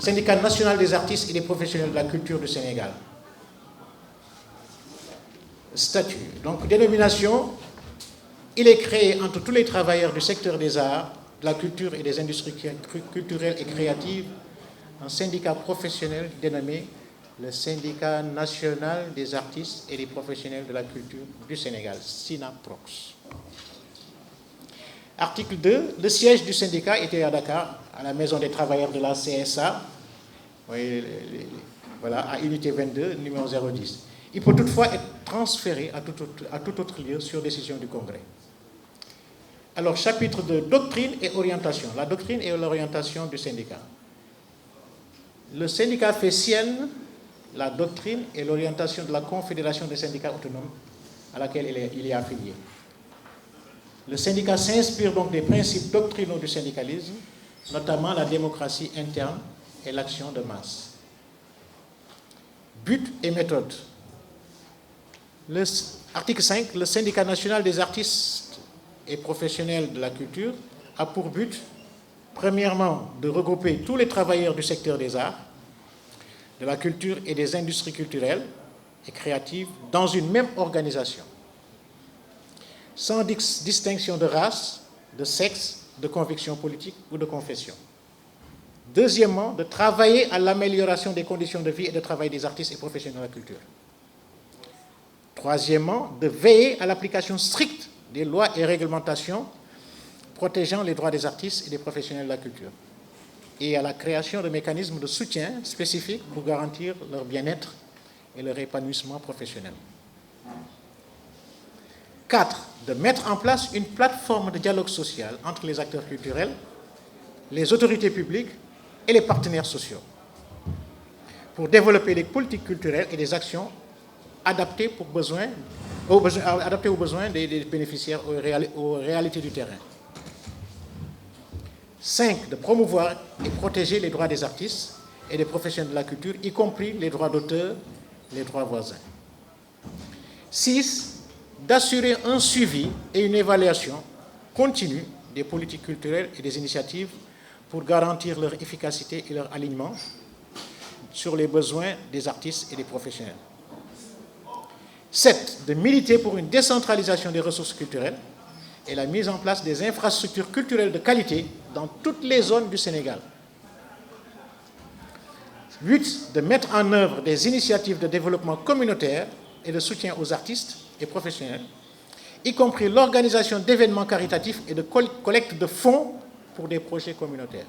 Syndicat national des artistes et des professionnels de la culture du Sénégal. Statut. Donc, dénomination, il est créé entre tous les travailleurs du secteur des arts, de la culture et des industries culturelles et créatives, un syndicat professionnel dénommé le Syndicat national des artistes et des professionnels de la culture du Sénégal, SYNAPROX. Article 2, le siège du syndicat était à Dakar, à la Maison des travailleurs de la CSA, voilà, à unité 22, numéro 010. Il peut toutefois être transféré à tout autre lieu sur décision du Congrès. Alors, chapitre de doctrine et orientation. La doctrine et l'orientation du syndicat. Le syndicat fait sienne la doctrine et l'orientation de la Confédération des syndicats autonomes à laquelle il est affilié. Le syndicat s'inspire donc des principes doctrinaux du syndicalisme, notamment la démocratie interne et l'action de masse. But et méthode. Article 5, le syndicat national des artistes et professionnels de la culture a pour but, premièrement, de regrouper tous les travailleurs du secteur des arts, de la culture et des industries culturelles et créatives dans une même organisation, sans distinction de race, de sexe, de conviction politique ou de confession. Deuxièmement, de travailler à l'amélioration des conditions de vie et de travail des artistes et professionnels de la culture. Troisièmement, de veiller à l'application stricte des lois et réglementations protégeant les droits des artistes et des professionnels de la culture, et à la création de mécanismes de soutien spécifiques pour garantir leur bien-être et leur épanouissement professionnel. 4. De mettre en place une plateforme de dialogue social entre les acteurs culturels, les autorités publiques et les partenaires sociaux pour développer des politiques culturelles et des actions adaptées aux besoins des bénéficiaires aux réalités du terrain. 5. De promouvoir et protéger les droits des artistes et des professionnels de la culture, y compris les droits d'auteur, les droits voisins. 6. D'assurer un suivi et une évaluation continue des politiques culturelles et des initiatives pour garantir leur efficacité et leur alignement sur les besoins des artistes et des professionnels. 7. De militer pour une décentralisation des ressources culturelles et la mise en place des infrastructures culturelles de qualité dans toutes les zones du Sénégal. 8. De mettre en œuvre des initiatives de développement communautaire et de soutien aux artistes et professionnels, y compris l'organisation d'événements caritatifs et de collecte de fonds pour des projets communautaires.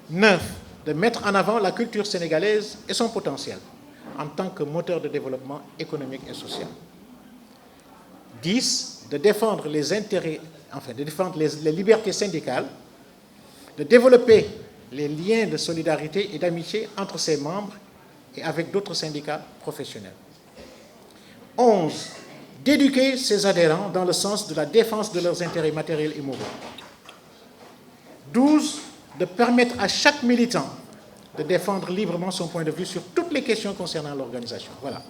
9. De mettre en avant la culture sénégalaise et son potentiel en tant que moteur de développement économique et social. 10. De défendre les intérêts, de défendre les libertés syndicales, de développer les liens de solidarité et d'amitié entre ses membres et avec d'autres syndicats professionnels. 11. D'éduquer ses adhérents dans le sens de la défense de leurs intérêts matériels et moraux. 12. De permettre à chaque militant de défendre librement son point de vue sur toutes les questions concernant l'organisation. Voilà.